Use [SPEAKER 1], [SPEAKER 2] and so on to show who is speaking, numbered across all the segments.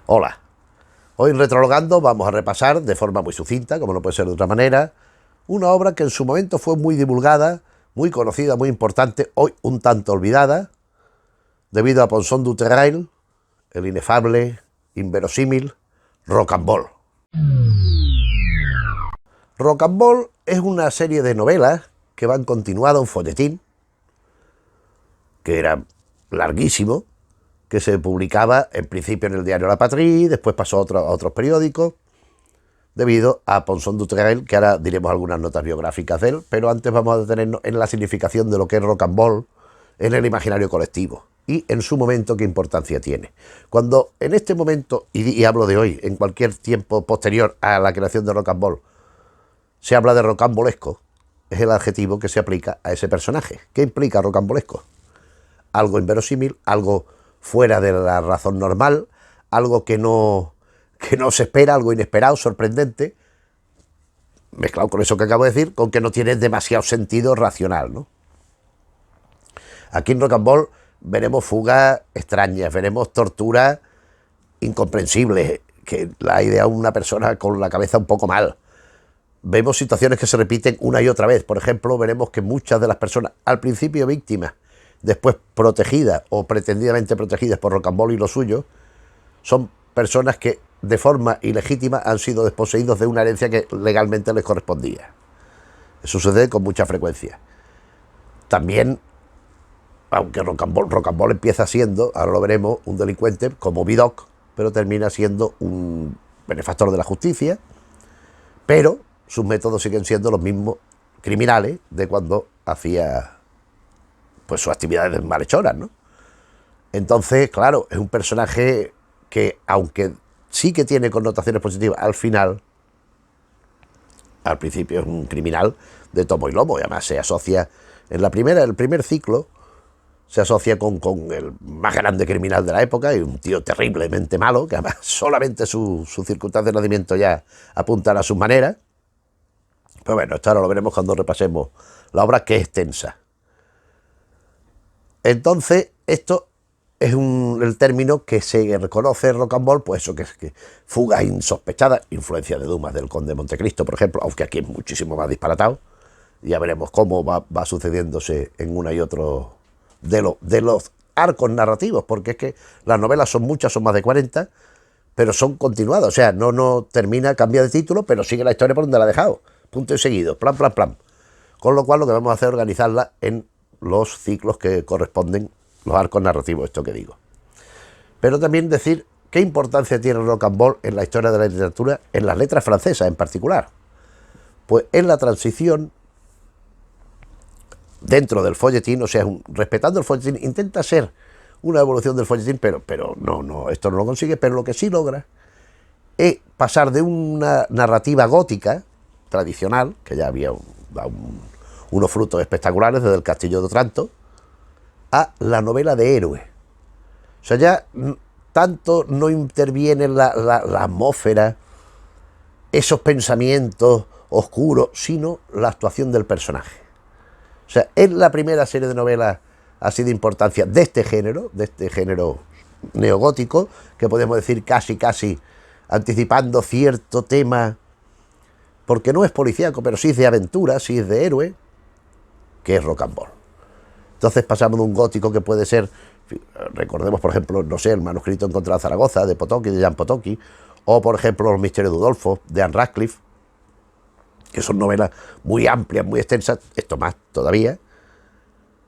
[SPEAKER 1] Hola, hoy en Retrologando vamos a repasar de forma muy sucinta, como no puede ser de otra manera, una obra que en su momento fue muy divulgada, muy conocida, muy importante, hoy un tanto olvidada, debido a Ponson du Terrail, el inefable, inverosímil Rocambole. Rocambole es una serie de novelas que van continuada, un folletín, que era larguísimo, que se publicaba en principio en el diario La Patrie, después pasó a otros periódicos, debido a Ponson du Terrail, que ahora diremos algunas notas biográficas de él, pero antes vamos a detenernos en la significación de lo que es Rocambole en el imaginario colectivo y en su momento qué importancia tiene. Cuando en este momento, y hablo de hoy, en cualquier tiempo posterior a la creación de Rocambole, se habla de rocambolesco, es el adjetivo que se aplica a ese personaje. ¿Qué implica rocambolesco? Algo inverosímil, algo fuera de la razón normal, algo que no se espera, algo inesperado, sorprendente, mezclado con eso que acabo de decir, con que no tiene demasiado sentido racional, ¿no? Aquí en Rocambole veremos fugas extrañas, veremos torturas incomprensibles, que la idea de una persona con la cabeza un poco mal. Vemos situaciones que se repiten una y otra vez. Por ejemplo, veremos que muchas de las personas, al principio víctimas, después protegidas o pretendidamente protegidas por Rocambole y los suyos, son personas que de forma ilegítima han sido desposeídos de una herencia que legalmente les correspondía. Eso sucede con mucha frecuencia. También, aunque Rocambole empieza siendo, ahora lo veremos, un delincuente como Vidocq, pero termina siendo un benefactor de la justicia, pero sus métodos siguen siendo los mismos criminales de cuando hacía pues sus actividades malhechoras, ¿no? Entonces, claro, es un personaje que, aunque sí que tiene connotaciones positivas, al final, al principio es un criminal de tomo y lomo, y además se asocia, el primer ciclo, se asocia con el más grande criminal de la época, y un tío terriblemente malo, que además solamente sus circunstancias de nacimiento ya apuntan a sus maneras. Pero bueno, esto ahora lo veremos cuando repasemos la obra, que es extensa. Entonces, esto es el término que se reconoce en Rocambole, pues eso, que es que fugas insospechadas, influencia de Dumas del Conde de Montecristo, por ejemplo, aunque aquí es muchísimo más disparatado. Ya veremos cómo va sucediéndose en una y otro de los arcos narrativos, porque es que las novelas son muchas, son más de 40, pero son continuadas, o sea, no termina, cambia de título, pero sigue la historia por donde la ha dejado, punto y seguido, plan. Con lo cual lo que vamos a hacer es organizarla en los ciclos que corresponden, los arcos narrativos, esto que digo. Pero también decir qué importancia tiene Rocambole en la historia de la literatura, en las letras francesas en particular. Pues en la transición dentro del folletín, o sea, respetando el folletín, intenta ser una evolución del folletín, pero no, esto no lo consigue, pero lo que sí logra es pasar de una narrativa gótica tradicional, que ya había dado unos frutos espectaculares desde el Castillo de Otranto, a la novela de héroe. O sea, ya tanto no interviene la atmósfera, esos pensamientos oscuros, sino la actuación del personaje. O sea, es la primera serie de novelas así de importancia de este género neogótico, que podemos decir casi anticipando cierto tema, porque no es policíaco, pero sí es de aventura, sí es de héroe, que es Rocambole. Entonces pasamos de un gótico que puede ser, recordemos por ejemplo, no sé, el manuscrito encontrado en Zaragoza, de Potocki, de Jan Potocki, o por ejemplo Los misterios de Udolfo, de Anne Radcliffe, que son novelas muy amplias, muy extensas, esto más todavía,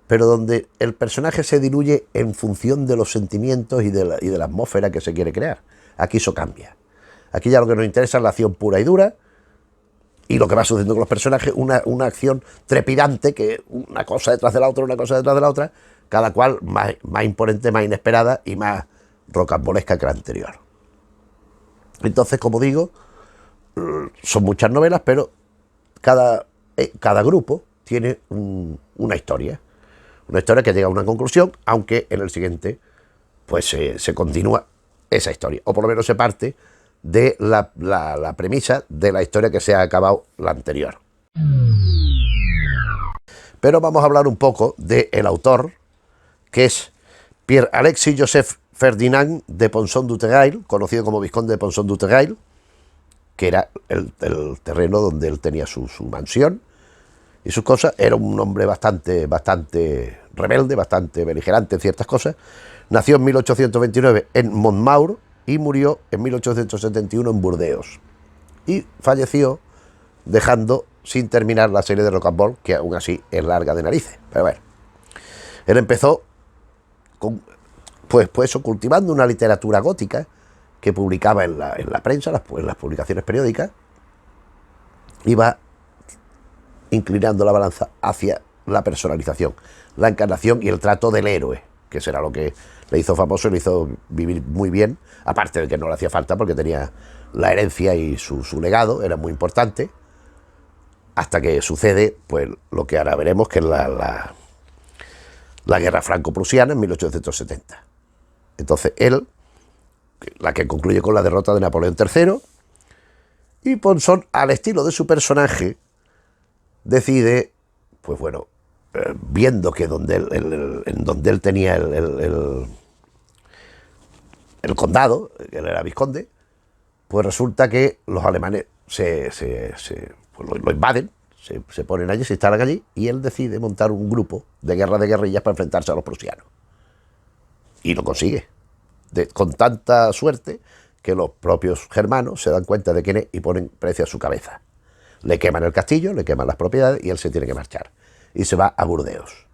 [SPEAKER 1] pero donde el personaje se diluye en función de los sentimientos y de la atmósfera que se quiere crear. Aquí eso cambia. Aquí ya lo que nos interesa es la acción pura y dura, y lo que va sucediendo con los personajes, una acción trepidante, que una cosa detrás de la otra, cada cual más imponente, más inesperada y más rocambolesca que la anterior. Entonces, como digo, son muchas novelas, pero cada grupo tiene una historia que llega a una conclusión, aunque en el siguiente pues se continúa esa historia, o por lo menos se parte de la premisa de la historia que se ha acabado la anterior. Pero vamos a hablar un poco del autor, que es Pierre-Alexis Joseph Ferdinand de Ponsón du Tegail, conocido como Vizconde de Ponsón du Tegail, que era el terreno donde él tenía su mansión y sus cosas. Era un hombre bastante rebelde, bastante beligerante en ciertas cosas. Nació en 1829 en Montmaur y murió en 1871 en Burdeos. Y falleció dejando sin terminar la serie de Rocambole, que aún así es larga de narices. Pero bueno, él empezó pues cultivando una literatura gótica que publicaba en la prensa, en las publicaciones periódicas, iba inclinando la balanza hacia la personalización, la encarnación y el trato del héroe, que será lo que le hizo famoso y le hizo vivir muy bien, aparte de que no le hacía falta porque tenía la herencia y su legado, era muy importante, hasta que sucede pues lo que ahora veremos, que es la guerra franco-prusiana en 1870. Entonces él, la que concluye con la derrota de Napoleón III, y Ponsón, al estilo de su personaje, decide, pues bueno, viendo que en donde él tenía el condado, que él era vizconde, pues resulta que los alemanes pues lo invaden, se ponen allí, se instalan allí, y él decide montar un grupo de guerrillas para enfrentarse a los prusianos. Y lo consigue, con tanta suerte que los propios germanos se dan cuenta de quién es y ponen precio a su cabeza. Le queman el castillo, le queman las propiedades y él se tiene que marchar. Y se va a Burdeos.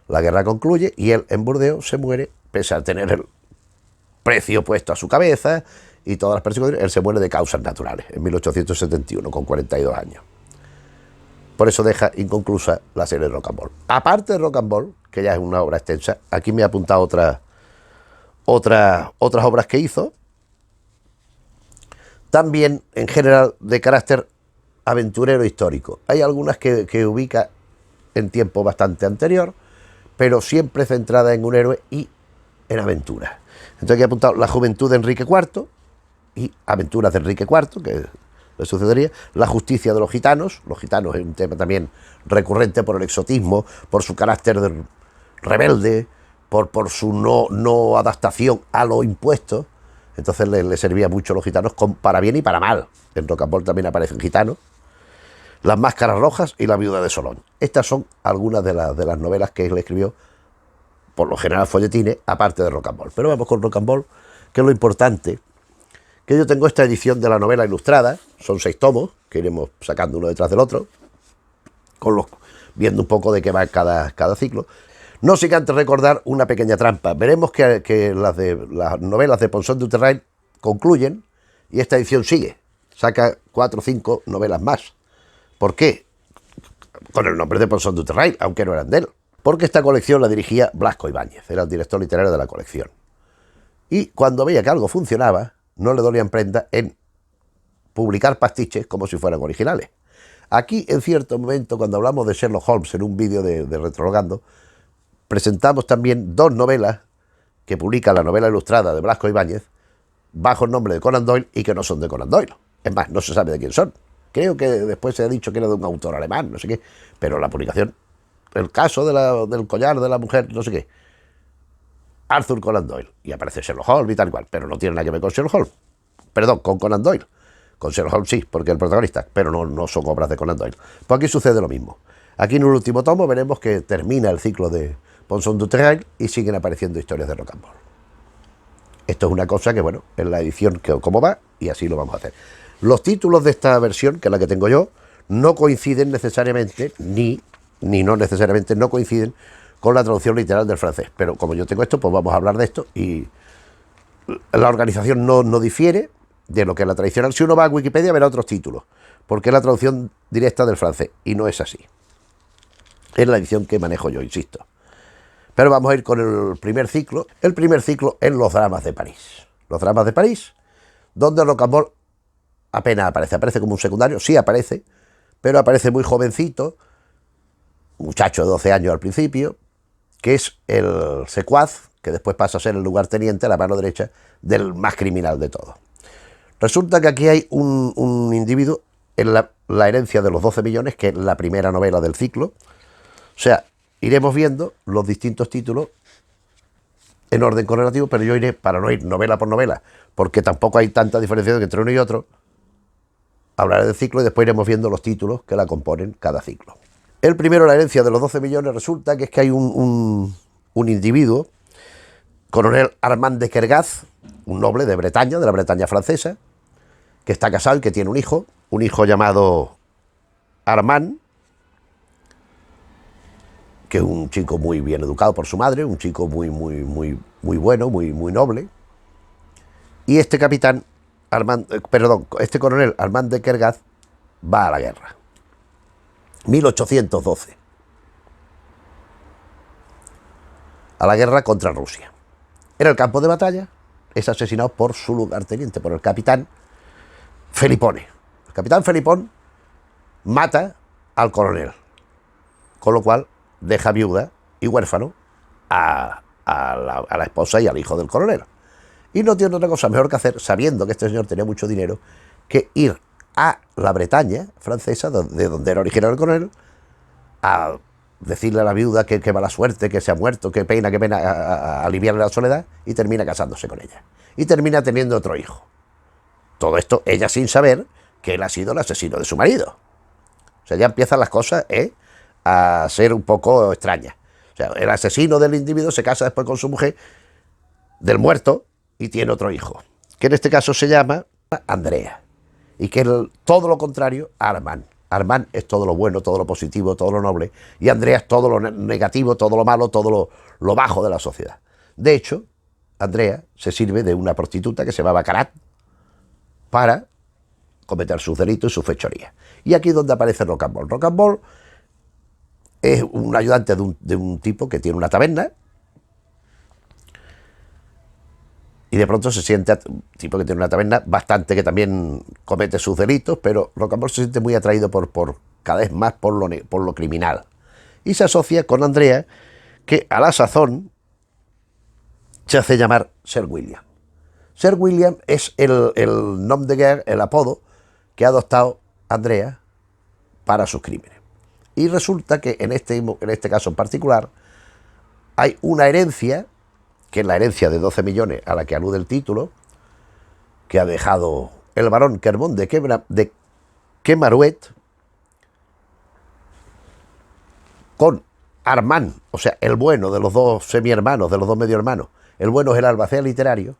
[SPEAKER 1] La guerra concluye y él en Burdeos se muere, pese a tener el precio puesto a su cabeza y todas las persecuciones. Él se muere de causas naturales en 1871, con 42 años. Por eso deja inconclusa la serie de Rocambole. Aparte de Rocambole, que ya es una obra extensa, aquí me he apuntado otras obras que hizo, también en general de carácter aventurero histórico. Hay algunas que ubica en tiempo bastante anterior, pero siempre centrada en un héroe y en aventuras. Entonces aquí he apuntado La juventud de Enrique IV y Aventuras de Enrique IV, que le sucedería, La justicia de los gitanos. Los gitanos es un tema también recurrente por el exotismo, por su carácter rebelde, por su no adaptación a lo impuesto. Entonces le servía mucho a los gitanos para bien y para mal. En Rocambole también aparecen gitanos. Las máscaras rojas y La viuda de Solón. Estas son algunas de las novelas que él escribió, por lo general folletines, aparte de Rocambole. Pero vamos con Rocambole, que es lo importante, que yo tengo esta edición de la novela ilustrada, son 6 tomos, que iremos sacando uno detrás del otro, viendo un poco de qué va cada ciclo. No sin antes recordar una pequeña trampa. Veremos que las novelas de Ponsón du Tegail concluyen y esta edición sigue. Saca 4 o 5 novelas más. ¿Por qué? Con el nombre de Ponsón du Tegail, aunque no eran de él. Porque esta colección la dirigía Blasco Ibáñez, era el director literario de la colección. Y cuando veía que algo funcionaba, no le dolían prenda en publicar pastiches como si fueran originales. Aquí, en cierto momento, cuando hablamos de Sherlock Holmes en un vídeo de Retrologando, presentamos también 2 novelas que publica la novela ilustrada de Blasco Ibáñez bajo el nombre de Conan Doyle y que no son de Conan Doyle. Es más, no se sabe de quién son. Creo que después se ha dicho que era de un autor alemán, no sé qué, pero la publicación, el caso del collar de la mujer, no sé qué, Arthur Conan Doyle, y aparece Sherlock Holmes y tal cual, pero no tiene nada que ver con Sherlock Holmes. Perdón, con Conan Doyle. Con Sherlock Holmes sí, porque es el protagonista, pero no son obras de Conan Doyle. Pues aquí sucede lo mismo. Aquí en el último tomo veremos que termina el ciclo de Ponsón du Tegail y siguen apareciendo historias de Rocambole. Esto es una cosa que, bueno, en la edición que como va, y así lo vamos a hacer. Los títulos de esta versión, que es la que tengo yo, no coinciden necesariamente, ni no necesariamente, no coinciden con la traducción literal del francés. Pero como yo tengo esto, pues vamos a hablar de esto y la organización no difiere de lo que es la tradicional. Si uno va a Wikipedia verá otros títulos, porque es la traducción directa del francés, y no es así. Es la edición que manejo yo, insisto. Pero vamos a ir con el primer ciclo. El primer ciclo es Los dramas de París. Los dramas de París, donde Rocambole apenas aparece como un secundario. Sí aparece, pero aparece muy jovencito, muchacho de 12 años al principio, que es el secuaz, que después pasa a ser el lugarteniente, la mano derecha del más criminal de todos. Resulta que aquí hay un individuo en la herencia de los 12 millones, que es la primera novela del ciclo. O sea, iremos viendo los distintos títulos en orden correlativo, pero yo iré, para no ir novela por novela, porque tampoco hay tanta diferenciación entre uno y otro, hablaré del ciclo y después iremos viendo los títulos que la componen cada ciclo. El primero, la herencia de los 12 millones, resulta que es que hay un individuo, coronel Armand de Kergaz, un noble de Bretaña, de la Bretaña francesa, que está casado y que tiene un hijo llamado Armand, que es un chico muy bien educado por su madre, un chico muy bueno, muy noble. Y este capitán, este coronel Armand de Kergaz, va a la guerra. 1812. A la guerra contra Rusia. En el campo de batalla es asesinado por su lugarteniente, por el capitán Felipone. El capitán Felipón mata al coronel, con lo cual deja viuda y huérfano a la esposa y al hijo del coronel. Y no tiene otra cosa mejor que hacer, sabiendo que este señor tenía mucho dinero, que ir a la Bretaña francesa, de donde era originario el coronel, a decirle a la viuda que mala suerte, que se ha muerto, que pena, a aliviarle la soledad, y termina casándose con ella. Y termina teniendo otro hijo. Todo esto ella sin saber que él ha sido el asesino de su marido. O sea, ya empiezan las cosas a ser un poco extrañas. O sea, el asesino del individuo se casa después con su mujer, del muerto, y tiene otro hijo, que en este caso se llama Andrea, y que es todo lo contrario a Armand. Armand es todo lo bueno, todo lo positivo, todo lo noble, y Andrea es todo lo negativo, todo lo malo, todo lo bajo de la sociedad. De hecho, Andrea se sirve de una prostituta que se llama Baccarat para cometer sus delitos y sus fechorías. Y aquí es donde aparece Rocambole. Rocambole es un ayudante de un tipo que tiene una taberna, y de pronto se siente, un tipo que tiene una taberna, bastante que también comete sus delitos, pero Rocambole se siente muy atraído por cada vez más por lo criminal. Y se asocia con Andrea, que a la sazón se hace llamar Sir William. Sir William es el nom de guerre, el apodo que ha adoptado Andrea para sus crímenes. Y resulta que en este caso en particular hay una herencia, que es la herencia de 12 millones a la que alude el título, que ha dejado el barón Kermont de Quemaruet con Armand, o sea, el bueno de los dos semi-hermanos, de los dos medio hermanos. El bueno es el albacea literario,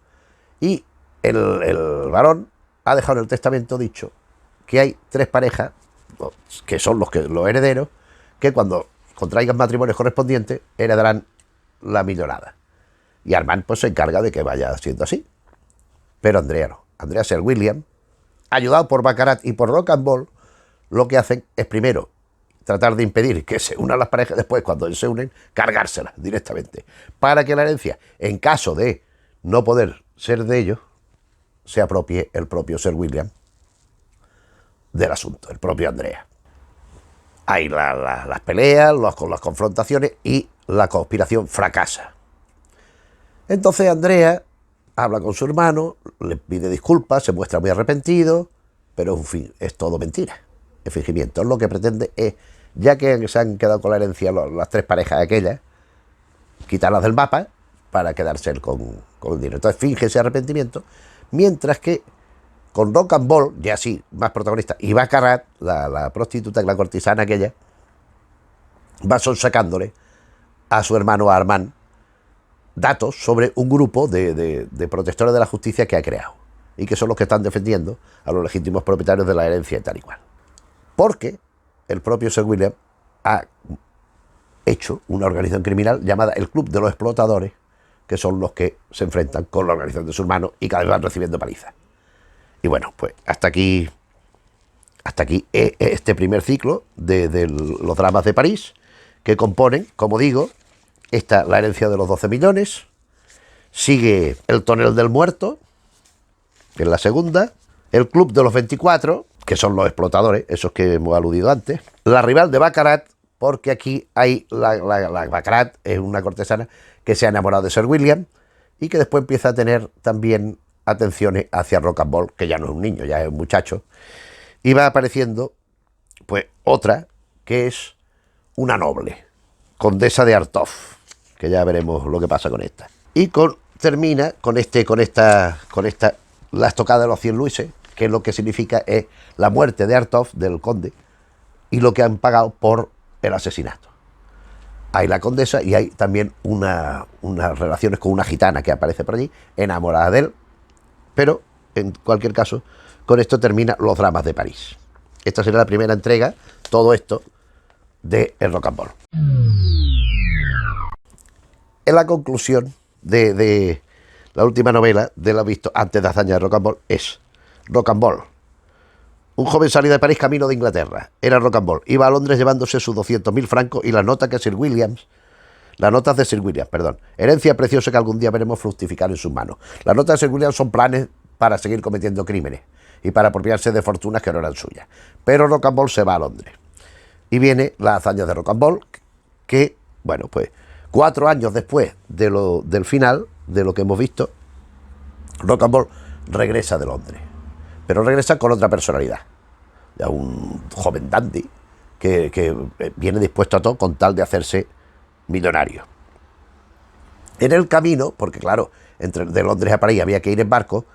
[SPEAKER 1] y el varón ha dejado en el testamento dicho que hay 3 parejas, que son los herederos, que cuando contraigan matrimonios correspondientes heredarán la millonada. Y Armand pues se encarga de que vaya siendo así. Pero Andrea no. Andrea Sir William, ayudado por Baccarat y por Rocambole, lo que hacen es primero tratar de impedir que se unan las parejas, después cuando se unen, cargárselas directamente, para que la herencia, en caso de no poder ser de ellos, se apropie el propio Sir William del asunto, el propio Andrea. Hay las peleas, las confrontaciones, y la conspiración fracasa. Entonces Andrea habla con su hermano, le pide disculpas, se muestra muy arrepentido, pero en fin, es todo mentira, es fingimiento. Lo que pretende es, ya que se han quedado con la herencia las 3 parejas aquellas, quitarlas del mapa para quedarse con el dinero. Entonces finge ese arrepentimiento, mientras que con Rocambole, ya sí, más protagonista, y Baccarat, la prostituta, la cortisana aquella, va sonsacándole a su hermano Armand datos sobre un grupo de protectores de la justicia que ha creado, y que son los que están defendiendo a los legítimos propietarios de la herencia y tal y cual. Porque el propio Sir William ha hecho una organización criminal llamada el Club de los Explotadores, que son los que se enfrentan con la organización de su hermano y cada vez van recibiendo palizas. Y bueno, pues hasta aquí este primer ciclo de los dramas de París, que componen, como digo, la herencia de los 12 millones, sigue El tonel del muerto, que es la segunda, El club de los 24, que son los explotadores, esos que hemos aludido antes, La rival de Baccarat, porque aquí hay la Baccarat es una cortesana que se ha enamorado de Sir William y que después empieza a tener también atenciones hacia Rocambole, que ya no es un niño, ya es un muchacho, y va apareciendo pues otra que es una noble, condesa de Artois, que ya veremos lo que pasa con esta. Y termina con la estocada de los 100 luises, que es lo que significa es la muerte de Artov, del conde, y lo que han pagado por el asesinato. Hay la condesa y hay también unas relaciones con una gitana que aparece por allí, enamorada de él, pero en cualquier caso, con esto termina Los dramas de París. Esta será la primera entrega, todo esto, de El Rocambole. En la conclusión de la última novela de lo visto antes de Hazaña de Rocambole es Rocambole. Un joven salía de París camino de Inglaterra. Era Rocambole. Iba a Londres llevándose sus 200.000 francos y las notas de Sir William, herencia preciosa que algún día veremos fructificar en sus manos. Las notas de Sir William son planes para seguir cometiendo crímenes y para apropiarse de fortunas que no eran suyas. Pero Rocambole se va a Londres. Y viene la hazaña de Rocambole, que, bueno, pues 4 años después del final, de lo que hemos visto, Rocambole regresa de Londres. Pero regresa con otra personalidad. Ya un joven dandy que viene dispuesto a todo con tal de hacerse millonario. En el camino, porque claro, de Londres a París había que ir en barco,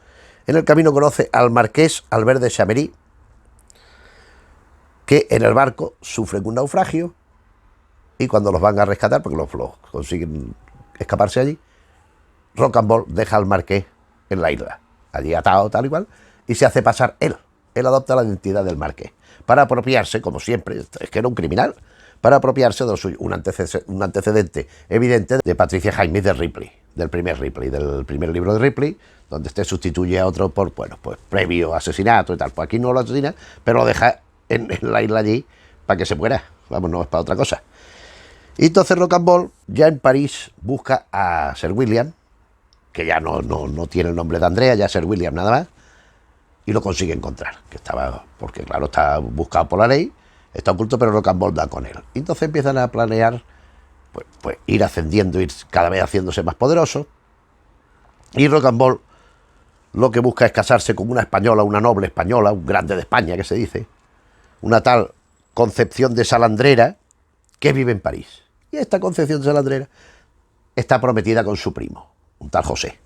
[SPEAKER 1] en el camino conoce al marqués Albert de Chamery, que en el barco sufren un naufragio y cuando los van a rescatar, porque los consiguen escaparse allí, Rocambole deja al marqués en la isla, allí atado tal y cual, y se hace pasar él. Él adopta la identidad del marqués para apropiarse, como siempre, es que era un criminal, para apropiarse de lo suyo, un antecedente evidente de Patricia Highsmith de Ripley, del primer libro de Ripley, donde este sustituye a otro por, bueno, pues previo asesinato y tal. Pues aquí no lo asesina, pero lo deja en la isla allí para que se muera. Vamos, no es para otra cosa. Y entonces Rocambole, ya en París, busca a Sir William, que ya no tiene el nombre de Andrea, ya Sir William nada más, y lo consigue encontrar, porque claro, está buscado por la ley, está oculto, pero Rocambole da con él. Y entonces empiezan a planear pues ir ascendiendo, ir cada vez haciéndose más poderoso. Y Rocambole lo que busca es casarse con una española, una noble española, un grande de España que se dice, una tal Concepción de Salandrera, que vive en París. Y esta Concepción de Salandrera está prometida con su primo, un tal José.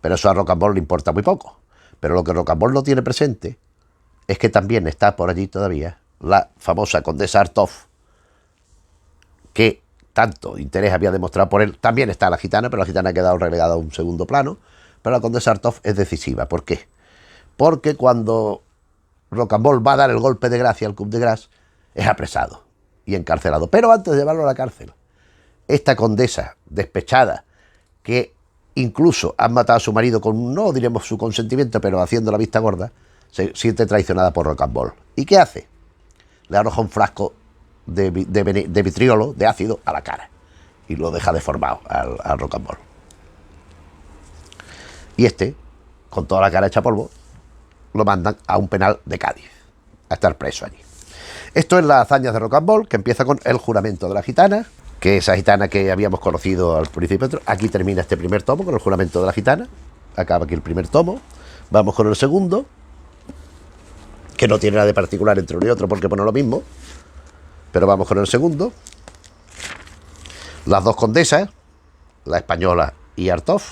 [SPEAKER 1] Pero eso a Rocambole le importa muy poco. Pero lo que Rocambole no tiene presente es que también está por allí todavía la famosa condesa Artov, que tanto interés había demostrado por él. También está la gitana, pero la gitana ha quedado relegada a un segundo plano. Pero la condesa Artov es decisiva. ¿Por qué? Porque cuando Rocambole va a dar el golpe de gracia al coup de grâce, es apresado y encarcelado. Pero antes de llevarlo a la cárcel, esta condesa despechada, que incluso ha matado a su marido con, no diremos su consentimiento, pero haciendo la vista gorda, se siente traicionada por Rocambole. ¿Y qué hace? Le arroja un frasco de vitriolo, de ácido, a la cara y lo deja deformado al Rocambole. Y con toda la cara hecha polvo, lo mandan a un penal de Cádiz, a estar preso allí. Esto es las hazañas de Rocambole, que empieza con el juramento de la gitana, que esa gitana que habíamos conocido al principio. Aquí termina este primer tomo con el juramento de la gitana. Acaba aquí el primer tomo. Vamos con el segundo, que no tiene nada de particular entre uno y otro porque pone lo mismo. Pero vamos con el segundo. Las dos condesas, la española y Artov.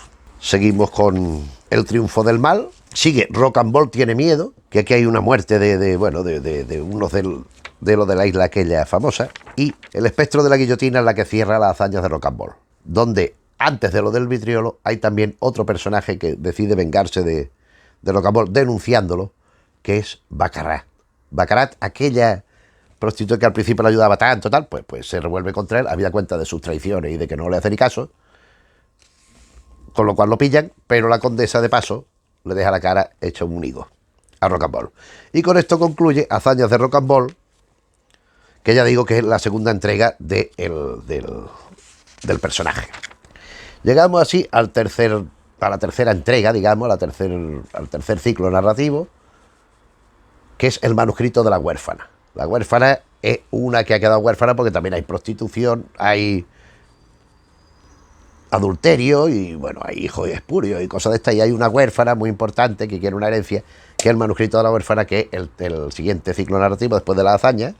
[SPEAKER 1] Seguimos con el triunfo del mal. Sigue Rocambole tiene miedo, que aquí hay una muerte de unos de lo de la isla aquella famosa. Y el espectro de la guillotina es la que cierra las hazañas de Rocambole, donde antes de lo del vitriolo hay también otro personaje que decide vengarse de Rocambole denunciándolo, que es Baccarat. Baccarat, aquella prostituta que al principio le ayudaba tanto, pues se revuelve contra él, habida cuenta de sus traiciones y de que no le hace ni caso, con lo cual lo pillan, pero la condesa de paso le deja la cara hecha un higo a Rocambole. Y con esto concluye Hazañas de Rocambole, que ya digo que es la segunda entrega del personaje. Llegamos así a la tercera entrega, digamos, al tercer ciclo narrativo, que es el manuscrito de la huérfana. La huérfana es una que ha quedado huérfana porque también hay prostitución, hay adulterio y, bueno, hay hijos y espurios y cosas de estas, y hay una huérfana muy importante que quiere una herencia, que es el manuscrito de la huérfana, que es el siguiente ciclo narrativo después de la hazaña,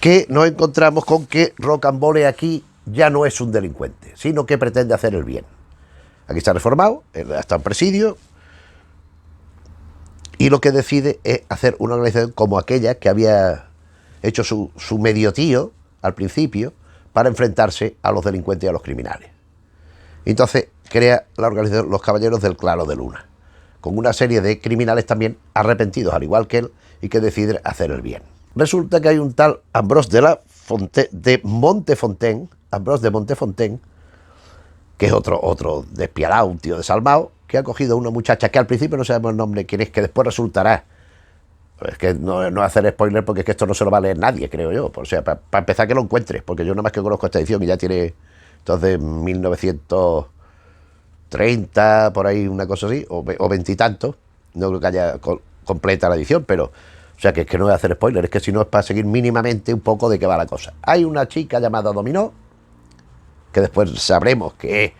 [SPEAKER 1] que nos encontramos con que Rocambole aquí ya no es un delincuente, sino que pretende hacer el bien. Aquí está reformado, está en presidio, y lo que decide es hacer una organización como aquella que había hecho su medio tío al principio para enfrentarse a los delincuentes y a los criminales. Entonces crea la organización Los Caballeros del Claro de Luna, con una serie de criminales también arrepentidos, al igual que él, y que deciden hacer el bien. Resulta que hay un tal Ambrose de Montefontaine, que es otro despiadado, un tío desalmado, que ha cogido a una muchacha que al principio no sabemos el nombre quién es, que después resultará. Es que no hacer spoiler porque es que esto no se lo va a leer nadie, creo yo. O sea, para empezar que lo encuentres, porque yo nada más que conozco esta edición y ya tiene entonces 1930, por ahí una cosa así, o veintitantos. No creo que haya completa la edición, pero o sea que es que no voy a hacer spoiler, es que si no es para seguir mínimamente un poco de qué va la cosa. Hay una chica llamada Dominó, que después sabremos que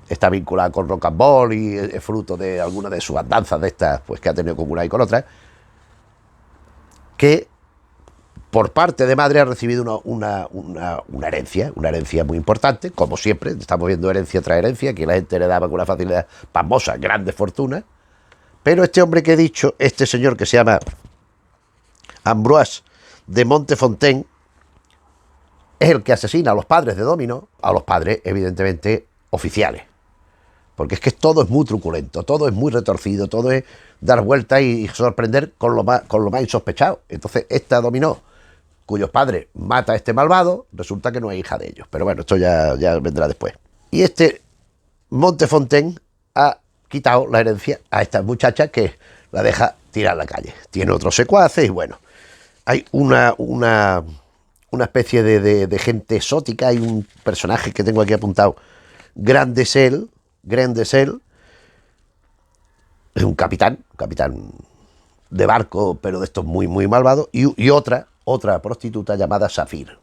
[SPEAKER 1] está vinculada con rock and roll y es fruto de alguna de sus andanzas de estas, pues que ha tenido con una y con otra, que por parte de madre ha recibido una herencia muy importante, como siempre, estamos viendo herencia tras herencia, que la gente le daba con una facilidad pasmosa, grandes fortunas, pero este hombre que he dicho, este señor que se llama Ambroise de Montefontaine, es el que asesina a los padres de Domino, a los padres evidentemente oficiales, porque es que todo es muy truculento, todo es muy retorcido, todo es dar vueltas y sorprender con lo más insospechado. Entonces esta Dominó, cuyos padres mata a este malvado, resulta que no es hija de ellos, pero bueno, esto ya vendrá después. Y este Montefontaine ha quitado la herencia a esta muchacha, que la deja tirar a la calle. Tiene otros secuaces y bueno, hay una especie de gente exótica. Hay un personaje que tengo aquí apuntado, Grand de Sel, es un capitán de barco, pero de estos muy malvados, y otra prostituta llamada Safir,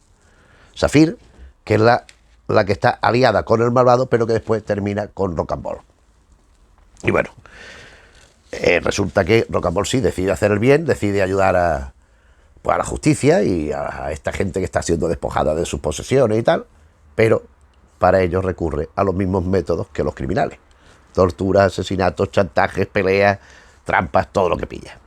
[SPEAKER 1] que es la que está aliada con el malvado, pero que después termina con Rocambole. Y bueno, resulta que Rocambole sí decide hacer el bien, decide ayudar a la justicia y a esta gente que está siendo despojada de sus posesiones y tal, pero para ello recurre a los mismos métodos que los criminales: torturas, asesinatos, chantajes, peleas, trampas, todo lo que pilla.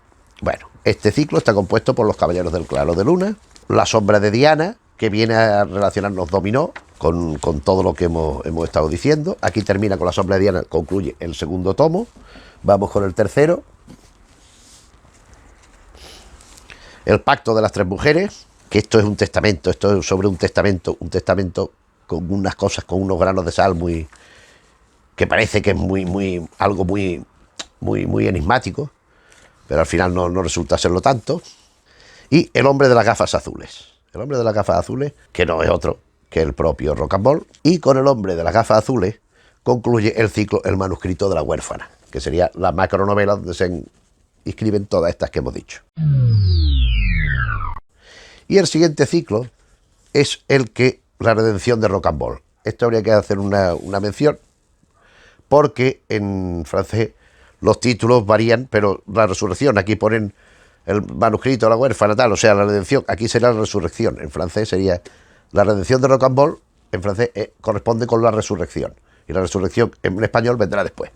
[SPEAKER 1] Bueno, este ciclo está compuesto por Los Caballeros del Claro de Luna, La Sombra de Diana, que viene a relacionarnos Dominó con todo lo que hemos estado diciendo. Aquí termina con La Sombra de Diana, concluye el segundo tomo. Vamos con el tercero, El Pacto de las Tres Mujeres, que esto es un testamento, esto es sobre un testamento con unas cosas, con unos granos de sal muy, que parece que es algo muy enigmático, pero al final no resulta serlo tanto. Y El Hombre de las Gafas Azules, que no es otro que el propio Rocambole. Y con El Hombre de las Gafas Azules concluye el ciclo El Manuscrito de la Huérfana, que sería la macronovela donde se inscriben todas estas que hemos dicho. Y el siguiente ciclo es la redención de Rocambole. Esto habría que hacer una mención, porque en francés los títulos varían, pero la resurrección, aquí ponen el manuscrito de la huérfana, tal, o sea, la redención, aquí será la resurrección, en francés sería la redención de Rocambole, en francés corresponde con la resurrección, y la resurrección en español vendrá después.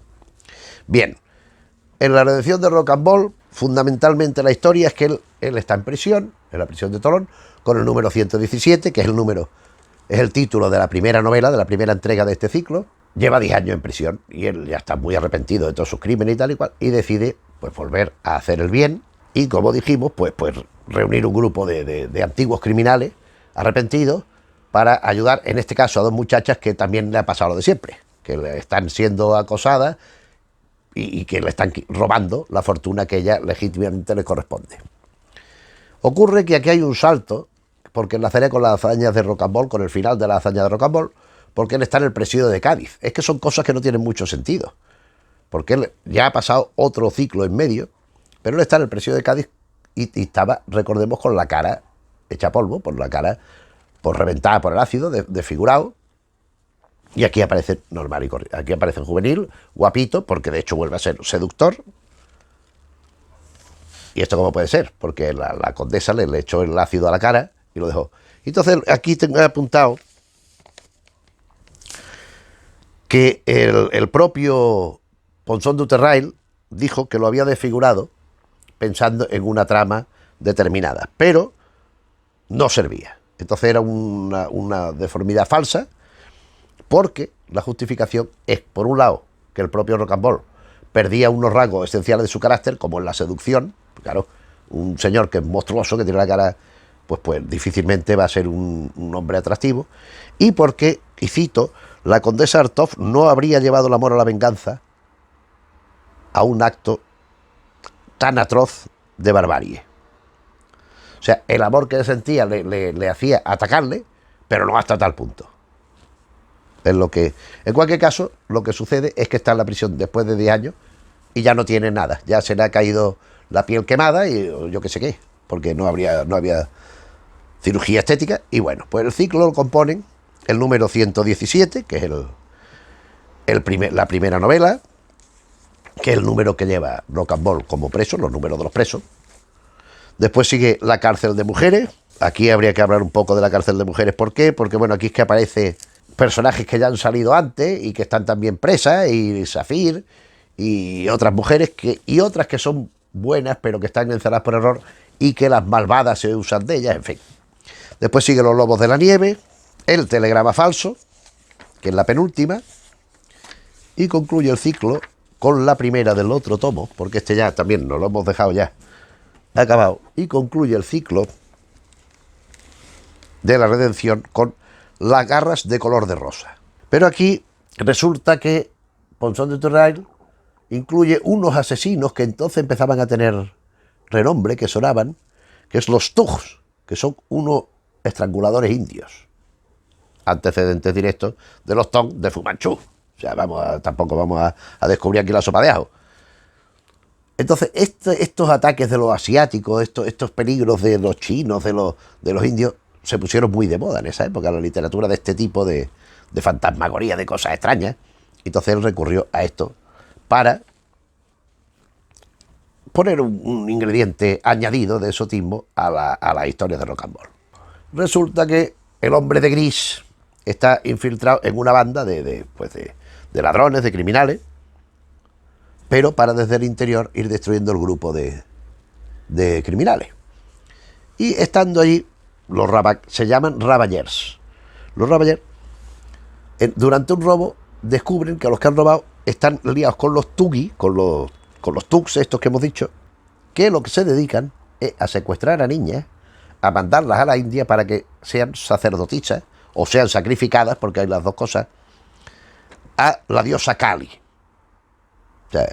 [SPEAKER 1] Bien, en la redención de Rocambole, fundamentalmente la historia es que él está en prisión, en la prisión de Tolón, con el número 117, que es el título de la primera novela, de la primera entrega de este ciclo. Lleva 10 años en prisión y él ya está muy arrepentido de todos sus crímenes y tal y cual, y decide pues volver a hacer el bien y, como dijimos, pues reunir un grupo de antiguos criminales arrepentidos para ayudar, en este caso, a dos muchachas que también le ha pasado lo de siempre, que le están siendo acosadas y que le están robando la fortuna que ella legítimamente le corresponde. Ocurre que aquí hay un salto, porque enlazaré con las hazañas de Rocambole, con el final de la hazaña de Rocambole, porque él está en el presidio de Cádiz. Es que son cosas que no tienen mucho sentido, porque él ya ha pasado otro ciclo en medio, pero él está en el presidio de Cádiz y estaba, recordemos, con la cara hecha polvo, por la cara reventada por el ácido, desfigurado. Y aquí aparece normal y corriente. Aquí aparece juvenil, guapito, porque de hecho vuelve a ser seductor. ¿Y esto cómo puede ser? Porque la condesa le echó el ácido a la cara y lo dejó. Entonces aquí tengo apuntado que el propio Ponzón du Terrail dijo que lo había desfigurado pensando en una trama determinada, pero no servía. Entonces era una deformidad falsa, porque la justificación es, por un lado, que el propio Rocambole perdía unos rasgos esenciales de su carácter, como en la seducción. Claro, un señor que es monstruoso, que tiene la cara, pues difícilmente va a ser un hombre atractivo, y porque, y cito, la condesa Artoff no habría llevado el amor a la venganza a un acto tan atroz de barbarie. O sea, el amor que sentía le hacía atacarle, pero no hasta tal punto. Es lo que, en cualquier caso, lo que sucede es que está en la prisión después de 10 años y ya no tiene nada. Ya se le ha caído la piel quemada y yo qué sé qué, porque no había cirugía estética. Y bueno, pues el ciclo lo componen el número 117, que es la primera novela, que es el número que lleva Rocambole como preso, los números de los presos. Después sigue La cárcel de mujeres. Aquí habría que hablar un poco de La cárcel de mujeres. ¿Por qué? Porque bueno, aquí es que aparece personajes que ya han salido antes y que están también presas, y Safir y otras mujeres y otras que son buenas pero que están encerradas por error y que las malvadas se usan de ellas, en fin. Después sigue Los lobos de la nieve, El telegrama falso, que es la penúltima, y concluye el ciclo con la primera del otro tomo, porque este ya también nos lo hemos dejado ya acabado, y concluye el ciclo de la redención con Las garras de color de rosa. Pero aquí resulta que Ponzón du Terrail incluye unos asesinos que entonces empezaban a tener renombre, que sonaban, que es los Thugs, que son unos estranguladores indios, antecedentes directos de los Tong de Fu Manchu. O sea, tampoco vamos a descubrir aquí la sopa de ajo. Entonces, estos ataques de los asiáticos, estos peligros de los chinos, de los indios, se pusieron muy de moda en esa época, la literatura de este tipo de fantasmagoría, de cosas extrañas. Entonces él recurrió a esto para poner un ingrediente añadido de esotismo a la historia de Rocambole. Resulta que el hombre de gris está infiltrado en una banda de ladrones, de criminales, pero para desde el interior ir destruyendo el grupo de criminales. Y estando allí, se llaman Ravagers. Los Ravagers, durante un robo, descubren que los que han robado están liados con los Tugis, con los Thugs estos que hemos dicho, que lo que se dedican es a secuestrar a niñas, a mandarlas a la India para que sean sacerdotisas o sean sacrificadas, porque hay las dos cosas, a la diosa Kali. O sea,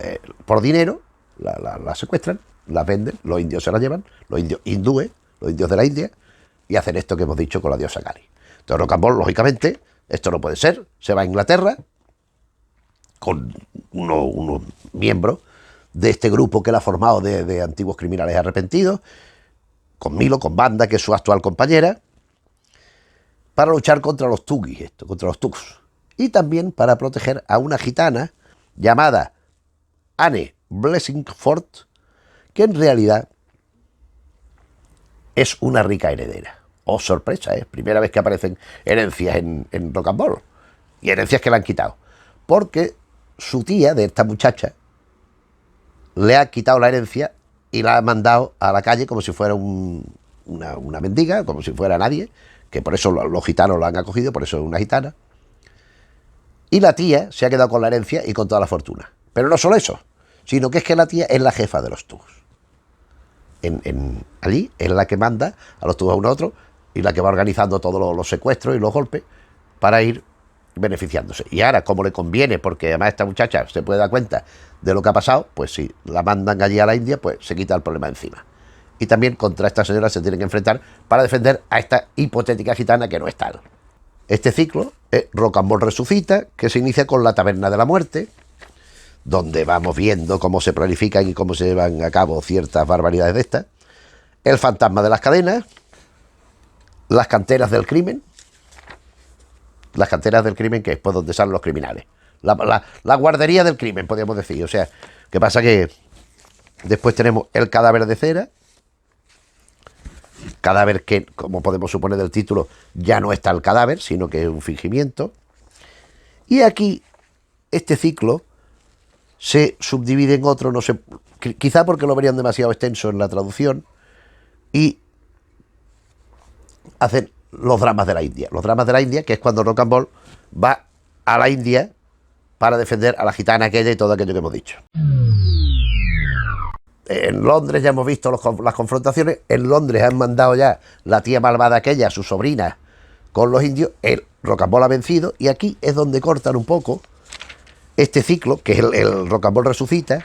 [SPEAKER 1] por dinero la secuestran, las venden, los indios se las llevan, los indios hindúes, los indios de la India, y hacen esto que hemos dicho con la diosa Kali. Entonces Rocambole, lógicamente, esto no puede ser, se va a Inglaterra con unos miembros de este grupo que él ha formado de antiguos criminales arrepentidos, con Milo, con Banda, que es su actual compañera, para luchar contra los Tugis, contra los Thugs, y también para proteger a una gitana llamada Anne Blessingford, que en realidad es una rica heredera. Oh, sorpresa, primera vez que aparecen herencias en Rocambole, y herencias que le han quitado, porque su tía de esta muchacha le ha quitado la herencia y la ha mandado a la calle como si fuera una mendiga, como si fuera nadie, que por eso los gitanos la han acogido, por eso es una gitana. Y la tía se ha quedado con la herencia y con toda la fortuna. Pero no solo eso, sino que es que la tía es la jefa de los Thugs. Allí es la que manda a los Thugs a uno a otro y la que va organizando todos los secuestros y los golpes para ir beneficiándose. Y ahora, como le conviene, porque además esta muchacha se puede dar cuenta de lo que ha pasado, pues si la mandan allí a la India, pues se quita el problema encima. Y también contra esta señora se tienen que enfrentar para defender a esta hipotética gitana que no es tal. Este ciclo es Rocambole resucita, que se inicia con La taberna de la muerte, donde vamos viendo cómo se planifican y cómo se llevan a cabo ciertas barbaridades de estas. El fantasma de las cadenas, Las canteras del crimen. Las canteras del crimen, que es por donde salen los criminales. La guardería del crimen, podríamos decir. O sea, ¿qué pasa? Que después tenemos El cadáver de cera. Cadáver que, como podemos suponer del título, ya no está el cadáver, sino que es un fingimiento. Y aquí este ciclo se subdivide en otro, no sé, quizá porque lo verían demasiado extenso en la traducción, y hacen los dramas de la India. Los dramas de la India, que es cuando Rocambole va a la India para defender a la gitana aquella y todo aquello que hemos dicho. En Londres ya hemos visto las confrontaciones. En Londres han mandado ya la tía malvada aquella, su sobrina, con los indios. El Rocambole ha vencido, y aquí es donde cortan un poco este ciclo, que es el Rocambole resucita,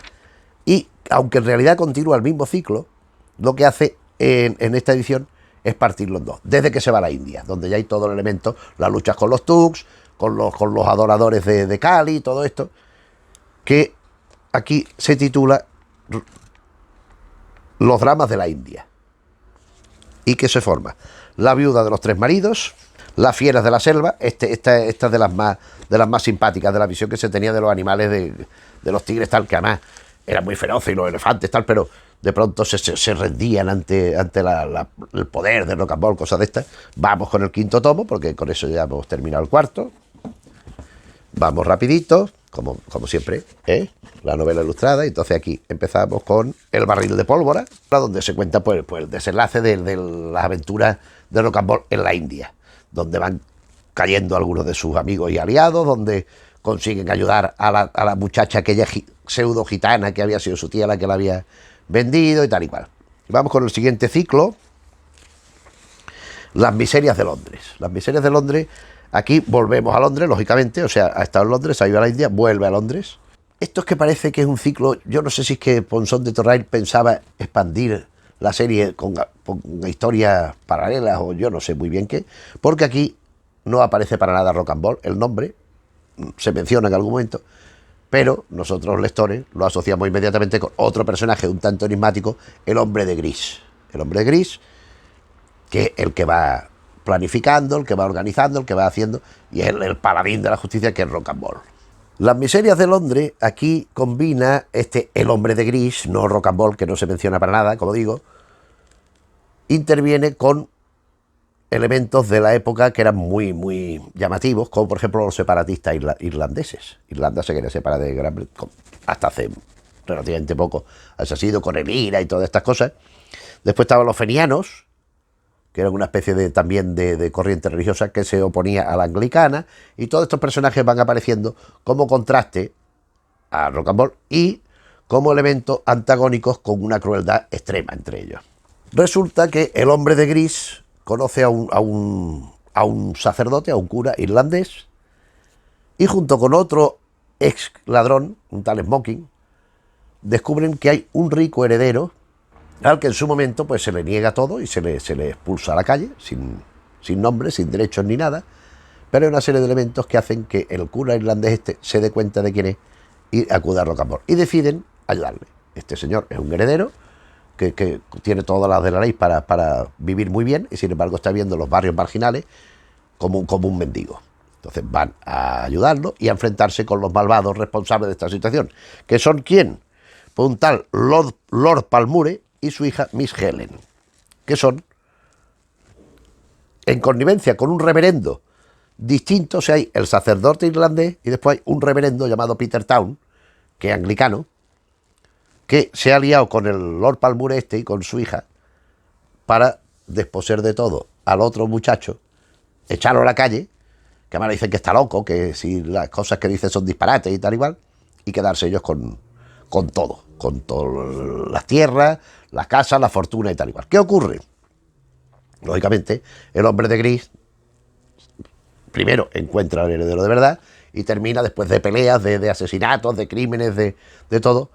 [SPEAKER 1] y aunque en realidad continúa el mismo ciclo, lo que hace en esta edición es partirlo en dos, desde que se va a la India, donde ya hay todo el elemento, las luchas con los Tuks, con los adoradores de Kali, todo esto, que aquí se titula Los dramas de la India. ¿Y qué se forma? La viuda de los tres maridos, las fieras de la selva, esta es de las más simpáticas, de la visión que se tenía de los animales, de los tigres, tal, que además eran muy feroces, y los elefantes, tal, pero de pronto se rendían ante el poder de Rocambole, cosas de estas. Vamos con el quinto tomo, porque con eso ya hemos terminado el cuarto. Vamos rapidito, como siempre, la novela ilustrada. Entonces aquí empezamos con El barril de pólvora, donde se cuenta pues el desenlace de las aventuras de Rocambole en la India, donde van cayendo algunos de sus amigos y aliados, donde consiguen ayudar a la muchacha aquella pseudo gitana que había sido su tía la que la había vendido y tal y cual. Vamos con el siguiente ciclo, Las miserias de Londres. Las miserias de Londres, aquí volvemos a Londres, lógicamente, o sea, ha estado en Londres, ha ido a la India, vuelve a Londres. Esto es que parece que es un ciclo, yo no sé si es que Ponson de Torrail pensaba expandir la serie con historias paralelas, o yo no sé muy bien qué, porque aquí no aparece para nada Rocambole, el nombre se menciona en algún momento, pero nosotros lectores lo asociamos inmediatamente con otro personaje un tanto enigmático, el hombre de gris. El hombre de gris, que es el que va planificando, el que va organizando, el que va haciendo, y es el paladín de la justicia, que es Rocambole. Las miserias de Londres, aquí combina el hombre de gris, no Rocambole, que no se menciona para nada, como digo, interviene con elementos de la época que eran muy llamativos, como por ejemplo los separatistas irlandeses. Irlanda se quería separar de Gran Bretaña hasta hace relativamente poco, ha sido con el IRA y todas estas cosas. Después estaban los fenianos, que eran una especie también de corriente religiosa que se oponía a la anglicana, y todos estos personajes van apareciendo como contraste a Rocambole y como elementos antagónicos con una crueldad extrema entre ellos. Resulta que el hombre de gris conoce a un sacerdote, a un cura irlandés, y junto con otro ex ladrón, un tal Smoking, descubren que hay un rico heredero al que en su momento pues se le niega todo y se le expulsa a la calle, sin nombre, sin derechos ni nada, pero hay una serie de elementos que hacen que el cura irlandés se dé cuenta de quién es y acude a Rocambole, y deciden ayudarle. Este señor es un heredero que tiene todas las de la ley para vivir muy bien, y sin embargo está viendo los barrios marginales como un mendigo. Entonces van a ayudarlo y a enfrentarse con los malvados responsables de esta situación, que son ¿quién? Pues un tal Lord Palmure y su hija Miss Helen, que son, en connivencia con un reverendo distinto. O sea, hay el sacerdote irlandés y después hay un reverendo llamado Peter Town, que es anglicano, que se ha liado con el Lord Palmure y con su hija para desposeer de todo al otro muchacho, echarlo a la calle, que además le dicen que está loco, que si las cosas que dice son disparates y tal igual, y quedarse ellos con todo, con todas las tierras, las casas, la fortuna y tal igual. ¿Qué ocurre? Lógicamente, el hombre de gris primero encuentra al heredero de verdad y termina, después de peleas, de asesinatos, de crímenes, de todo,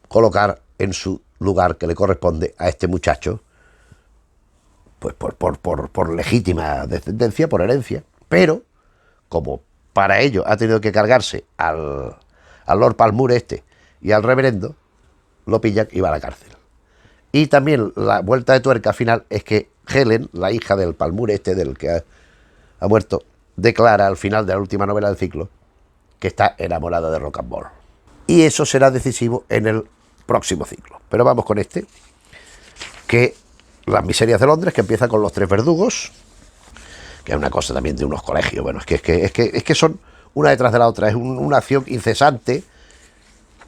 [SPEAKER 1] colocar en su lugar que le corresponde a este muchacho, pues por legítima descendencia, por herencia. Pero, como para ello ha tenido que cargarse al Lord Palmure y al reverendo, lo pillan y va a la cárcel. Y también la vuelta de tuerca final es que Helen, la hija del Palmure del que ha muerto, declara al final de la última novela del ciclo que está enamorada de Rocambole. Y eso será decisivo en el próximo ciclo. Pero vamos con que Las miserias de Londres, que empieza con los tres verdugos, que es una cosa también de unos colegios. Bueno, es que son una detrás de la otra. Es una acción incesante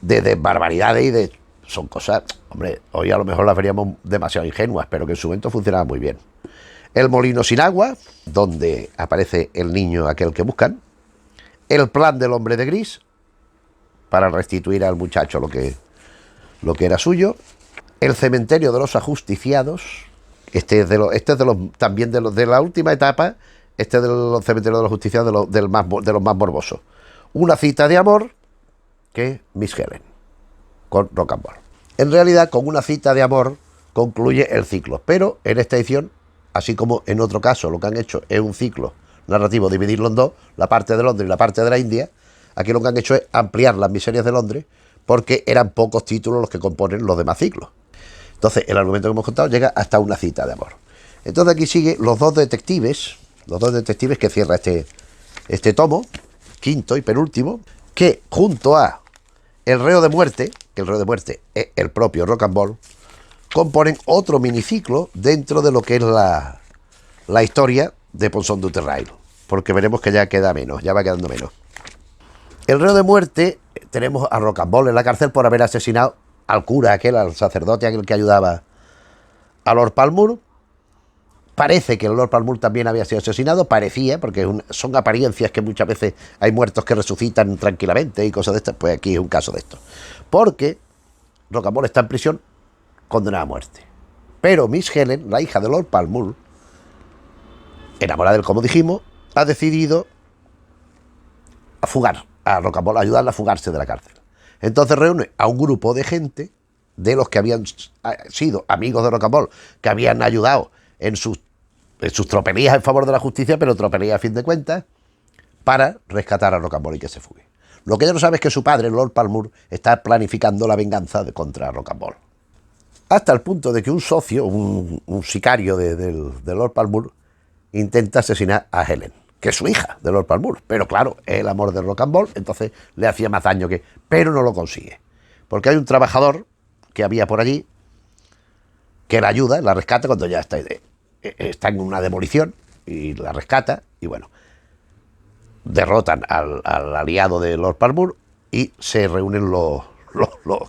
[SPEAKER 1] de barbaridades y de... Son cosas, hombre, hoy a lo mejor las veríamos demasiado ingenuas, pero que en su momento funcionaban muy bien. El molino sin agua, donde aparece el niño aquel que buscan. El plan del hombre de gris, para restituir al muchacho lo que era suyo. El cementerio de los ajusticiados, este es de los también de la última etapa, este de los cementerios de los ajusticiados, de los más morbosos. Una cita de amor, que es Miss Helen, con rock and roll. En realidad, con una cita de amor concluye el ciclo, pero en esta edición, así como en otro caso lo que han hecho es un ciclo narrativo, dividirlo en dos, la parte de Londres y la parte de la India, aquí lo que han hecho es ampliar las miserias de Londres, porque eran pocos títulos los que componen los demás ciclos. Entonces, el argumento que hemos contado llega hasta una cita de amor. Entonces aquí sigue los dos detectives que cierra este tomo, quinto y penúltimo, que junto a el reo de muerte, que el reo de muerte es el propio rock and roll, componen otro miniciclo dentro de lo que es la historia de Ponson du Terrail, porque veremos que ya queda menos, ya va quedando menos. El reo de muerte, tenemos a rock and roll en la cárcel por haber asesinado al cura aquel, al sacerdote aquel que ayudaba a Lord Palmour. Parece que el Lord Palmour también había sido asesinado, parecía, porque son apariencias que muchas veces hay muertos que resucitan tranquilamente y cosas de estas. Pues aquí es un caso de esto. Porque Rocambole está en prisión, condenada a muerte. Pero Miss Helen, la hija de Lord Palmour, enamorada de él, como dijimos, ha decidido a fugar a Rocambole, ayudarla a fugarse de la cárcel. Entonces reúne a un grupo de gente, de los que habían sido amigos de Rocambole, que habían ayudado en sus tropelías en favor de la justicia, pero tropelías a fin de cuentas, para rescatar a Rocambole y que se fugue. Lo que ella no sabe es que su padre, Lord Palmour, está planificando la venganza contra Rocambole. Hasta el punto de que un socio, un sicario de Lord Palmour, intenta asesinar a Helen, que es su hija de Lord Palmour. Pero claro, es el amor de Rocambole, entonces le hacía más daño que... Pero no lo consigue. Porque hay un trabajador que había por allí que la ayuda, la rescata cuando ya está en una demolición y la rescata y bueno, derrotan al aliado de Lord Palmour y se reúnen los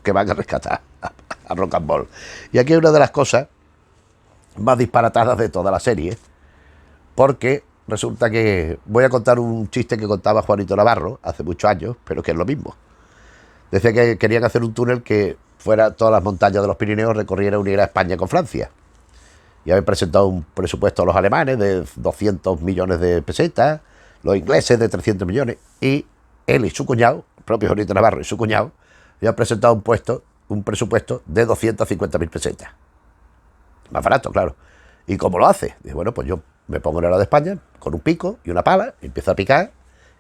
[SPEAKER 1] que van a rescatar a Rocambole. Y aquí hay una de las cosas más disparatadas de toda la serie, porque resulta que voy a contar un chiste que contaba Juanito Navarro hace muchos años, pero que es lo mismo. Decía que querían hacer un túnel que fuera todas las montañas de los Pirineos, recorriera y uniera España con Francia. Y habían presentado un presupuesto a los alemanes de 200 millones de pesetas, los ingleses de 300 millones, y él y su cuñado, el propio Juanito Navarro y su cuñado, habían presentado un presupuesto de 250.000 pesetas. Más barato, claro. ¿Y cómo lo hace? Dice, bueno, pues yo me pongo en el lado de España con un pico y una pala, y empiezo a picar,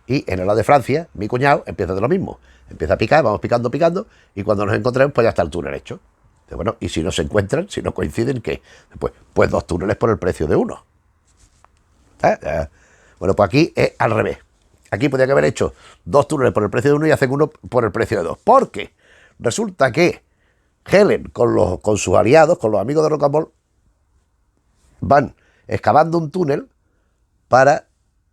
[SPEAKER 1] y en el lado de Francia, mi cuñado empieza de lo mismo. Empieza a picar, vamos picando, y cuando nos encontremos, pues ya está el túnel hecho. Dice, bueno, y si no se encuentran, si no coinciden, ¿qué? Pues 2 túneles por el precio de uno. Bueno, pues aquí es al revés. Aquí podría haber hecho 2 túneles por el precio de uno y hacen uno por el precio de 2. Porque resulta que Helen, con sus aliados, con los amigos de Rocambole, van excavando un túnel para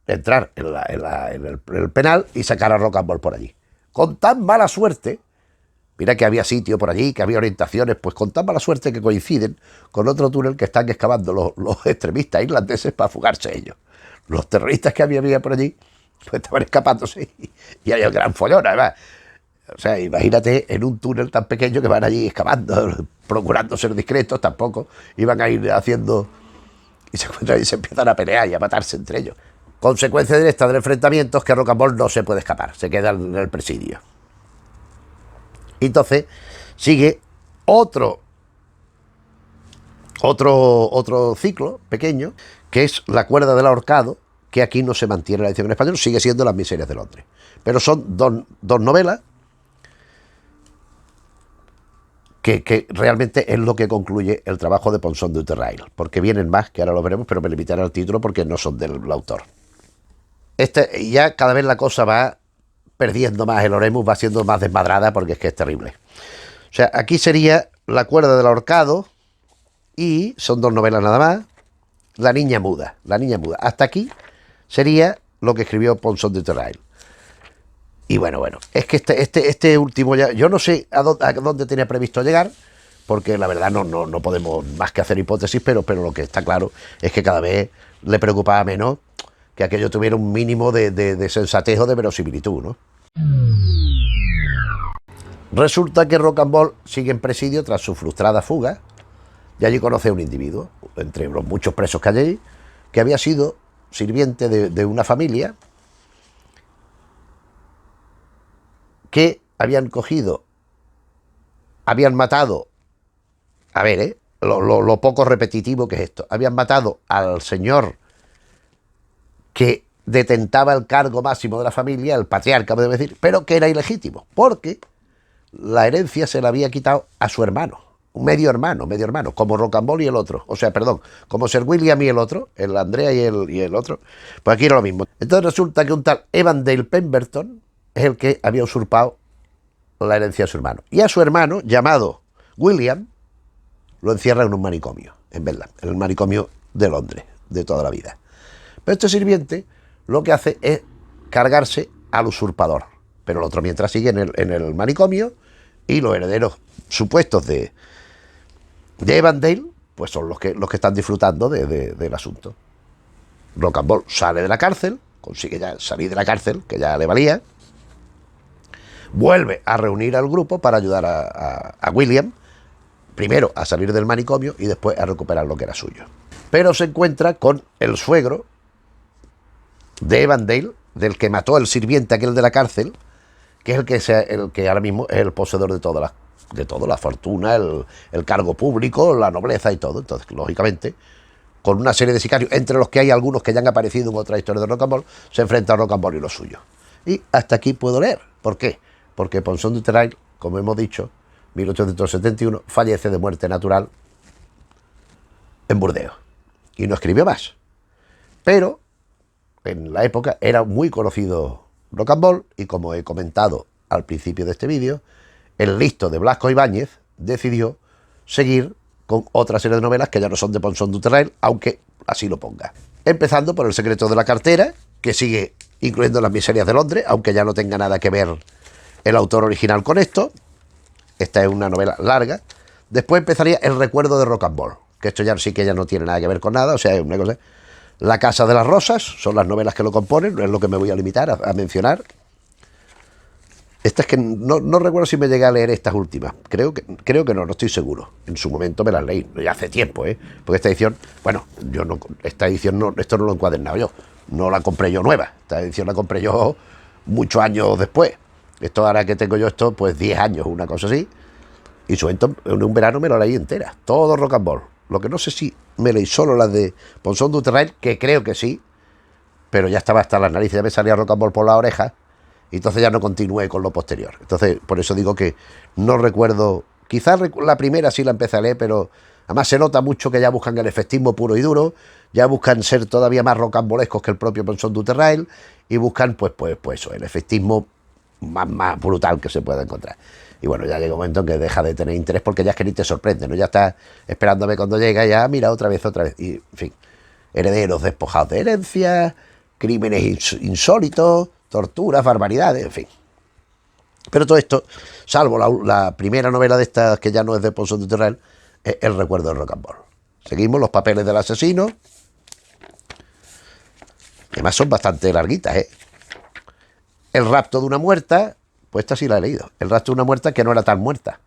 [SPEAKER 1] entrar en el penal y sacar a Rocambole por allí. Con tan mala suerte, mira que había sitio por allí, que había orientaciones, pues con tan mala suerte que coinciden con otro túnel que están excavando los extremistas irlandeses para fugarse ellos. Los terroristas que había por allí, pues estaban escapándose y hay un gran follón, además. O sea, imagínate en un túnel tan pequeño que van allí excavando, procurando ser discretos, tampoco iban a ir haciendo... Y se encuentran y se empiezan a pelear y a matarse entre ellos. Consecuencia directa del enfrentamiento es que Rocambole no se puede escapar, se queda en el presidio. Y entonces sigue otro ciclo pequeño, que es La cuerda del ahorcado, que aquí no se mantiene la edición en español, sigue siendo Las miserias de Londres. Pero son dos novelas que realmente es lo que concluye el trabajo de Ponson du Terrail, porque vienen más, que ahora lo veremos, pero me limitaré al título porque no son del autor. Ya cada vez la cosa va perdiendo más, el Oremus va siendo más desmadrada porque es que es terrible. O sea, aquí sería La cuerda del ahorcado y son 2 novelas nada más. La niña muda. Hasta aquí sería lo que escribió Ponson du Terrail. Y bueno, es que este último ya, yo no sé a dónde tenía previsto llegar, porque la verdad no podemos más que hacer hipótesis, pero lo que está claro es que cada vez le preocupaba menos que aquello tuviera un mínimo de sensatez o de verosimilitud, ¿no? Resulta que Rocambole sigue en presidio tras su frustrada fuga, y allí conoce a un individuo, entre los muchos presos que hay allí, que había sido sirviente de una familia que habían cogido, habían matado, a ver, lo poco repetitivo que es esto, habían matado al señor que detentaba el cargo máximo de la familia, el patriarca, podemos decir, pero que era ilegítimo, porque la herencia se la había quitado a su hermano, un medio hermano, como Rocambole y el otro, o sea, perdón, como Sir William y el otro, el Andrea y el otro, pues aquí era lo mismo. Entonces resulta que un tal Evandale Pemberton es el que había usurpado la herencia de su hermano. Y a su hermano, llamado William, lo encierra en un manicomio, en verdad, en el manicomio de Londres, de toda la vida. Pero este sirviente lo que hace es cargarse al usurpador. Pero el otro mientras sigue en el manicomio, y los herederos supuestos de Evandale, pues son los que están disfrutando del asunto. Rocambole sale de la cárcel, consigue ya salir de la cárcel, que ya le valía, vuelve a reunir al grupo para ayudar a William, primero a salir del manicomio y después a recuperar lo que era suyo. Pero se encuentra con el suegro de Evandale, del que mató al sirviente aquel de la cárcel, que es el que ahora mismo es el poseedor de toda la fortuna, el cargo público, la nobleza y todo. Entonces, lógicamente, con una serie de sicarios, entre los que hay algunos que ya han aparecido en otra historia de Rocambole, se enfrenta a Rocambole y lo suyo. Y hasta aquí puedo leer. ¿Por qué? Porque Ponson du Terrail, como hemos dicho, 1871, fallece de muerte natural en Burdeos. Y no escribió más. Pero en la época era muy conocido Rocambole, y como he comentado al principio de este vídeo, el listo de Blasco Ibáñez decidió seguir con otra serie de novelas que ya no son de Ponson du Terrail, aunque así lo ponga. Empezando por El secreto de la cartera, que sigue incluyendo Las miserias de Londres, aunque ya no tenga nada que ver el autor original con esto. Esta es una novela larga. Después empezaría El recuerdo de Rocambole, que esto ya sí que ya no tiene nada que ver con nada, o sea, es una cosa. La casa de las rosas, son las novelas que lo componen, no es lo que me voy a limitar a mencionar. Esta es que no recuerdo si me llegué a leer estas últimas. Creo que no estoy seguro. En su momento me las leí, ya hace tiempo, porque esta edición, bueno, esta edición esto no lo he encuadernado yo. No la compré yo nueva. Esta edición la compré yo muchos años después. Esto ahora que tengo yo esto, pues 10 años, una cosa así. Y en un verano me lo leí entera. Todo Rocambole. Lo que no sé si me leí solo las de Ponson du Terrail, que creo que sí, pero ya estaba hasta las narices, ya me salía Rocambole por la oreja, y entonces ya no continué con lo posterior. Entonces, por eso digo que no recuerdo, quizás la primera sí la empecé a leer, pero además se nota mucho que ya buscan el efectismo puro y duro, ya buscan ser todavía más rocambolescos que el propio Ponson du Terrail, y buscan pues eso, el efectismo más brutal que se pueda encontrar. Y bueno, ya llega un momento en que deja de tener interés, porque ya es que ni te sorprende, ¿no? Ya estás esperándome cuando llega, ya mira otra vez. Y, en fin, herederos despojados de herencia, crímenes insólitos, torturas, barbaridades, en fin. Pero todo esto, salvo la primera novela de estas, que ya no es de Ponson du Terrail, es El recuerdo de Rocambole. Seguimos Los papeles del asesino. Además son bastante larguitas, El rapto de una muerta. Pues esta sí la he leído. El rapto de una muerta que no era tan muerta.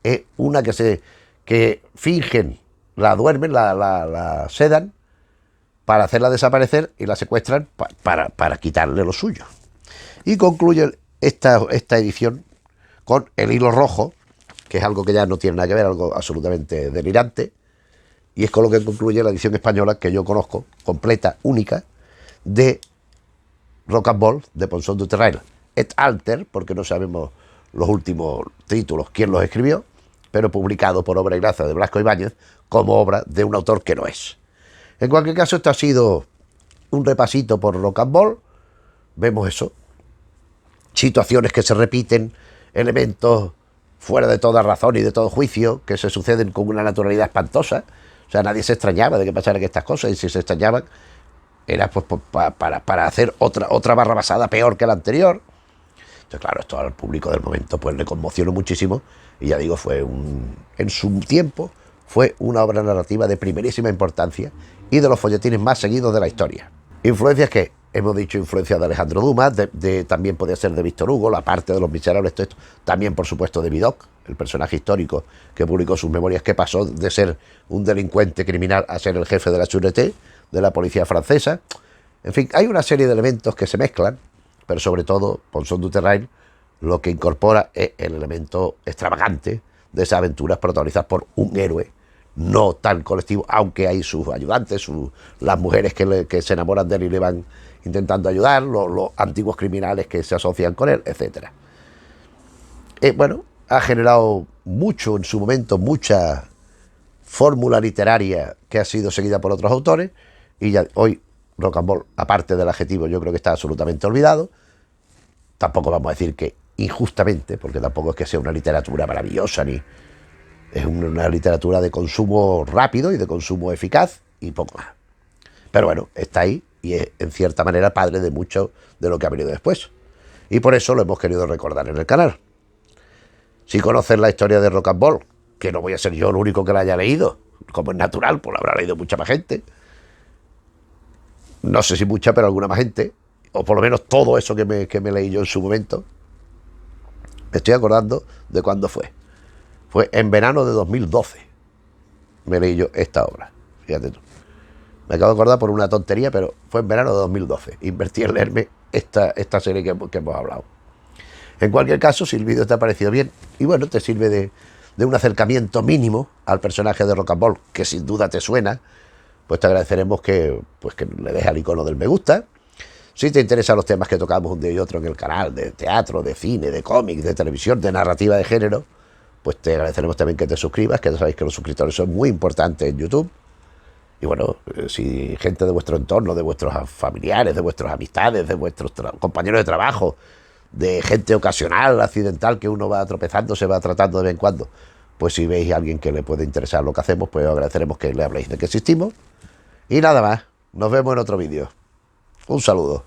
[SPEAKER 1] Es una que fingen, la duermen, la sedan para hacerla desaparecer y la secuestran para quitarle lo suyo. Y concluye esta edición con El hilo rojo, que es algo que ya no tiene nada que ver, algo absolutamente delirante, y es con lo que concluye la edición española que yo conozco, completa, única, de Rocambole, de Ponson du Terrail et alter, porque no sabemos los últimos títulos, quién los escribió, pero publicado por obra y gracia de Blasco Ibáñez, como obra de un autor que no es. En cualquier caso, esto ha sido un repasito por Rocambole. Vemos eso, situaciones que se repiten, elementos fuera de toda razón y de todo juicio, que se suceden con una naturalidad espantosa. O sea, nadie se extrañaba de que pasaran estas cosas, y si se extrañaban era pues para hacer otra barra basada peor que la anterior. Entonces, claro, esto al público del momento pues le conmocionó muchísimo y ya digo, en su tiempo fue una obra narrativa de primerísima importancia y de los folletines más seguidos de la historia. Influencias que hemos dicho, influencias de Alejandro Dumas, también podía ser de Víctor Hugo, la parte de Los Miserables, todo esto, también por supuesto de Vidocq, el personaje histórico que publicó sus memorias, que pasó de ser un delincuente criminal a ser el jefe de la Sûreté, de la policía francesa. En fin, hay una serie de elementos que se mezclan, pero sobre todo Ponsón du Terrail lo que incorpora es el elemento extravagante de esas aventuras protagonizadas por un héroe no tan colectivo, aunque hay sus ayudantes, las mujeres que se enamoran de él y le van intentando ayudar, los antiguos criminales que se asocian con él, etc. Bueno, ha generado mucho en su momento, mucha fórmula literaria que ha sido seguida por otros autores, y ya hoy Rocambole, aparte del adjetivo, yo creo que está absolutamente olvidado. Tampoco vamos a decir que injustamente, porque tampoco es que sea una literatura maravillosa, ni es una literatura de consumo rápido y de consumo eficaz y poco más. Pero bueno, está ahí y es en cierta manera padre de mucho de lo que ha venido después. Y por eso lo hemos querido recordar en el canal. Si conocen la historia de Rocambole, que no voy a ser yo el único que la haya leído, como es natural, pues la habrá leído mucha más gente. No sé si mucha, pero alguna más gente. O por lo menos todo eso que me leí yo en su momento. Me estoy acordando de cuándo fue. Fue en verano de 2012. Me leí yo esta obra. Fíjate tú. Me acabo de acordar por una tontería, pero fue en verano de 2012. Invertí en leerme esta serie que hemos hablado. En cualquier caso, si el vídeo te ha parecido bien, y bueno, te sirve de un acercamiento mínimo al personaje de Rocambole, que sin duda te suena, pues te agradeceremos que le dejes al icono del me gusta. Si te interesan los temas que tocamos un día y otro en el canal, de teatro, de cine, de cómic, de televisión, de narrativa de género, pues te agradeceremos también que te suscribas, que ya sabéis que los suscriptores son muy importantes en YouTube. Y bueno, si gente de vuestro entorno, de vuestros familiares, de vuestras amistades, de vuestros compañeros de trabajo, de gente ocasional, accidental, que uno va tropezando, se va tratando de vez en cuando, pues si veis a alguien que le puede interesar lo que hacemos, pues os agradeceremos que le habléis de que existimos. Y nada más, nos vemos en otro vídeo. Un saludo.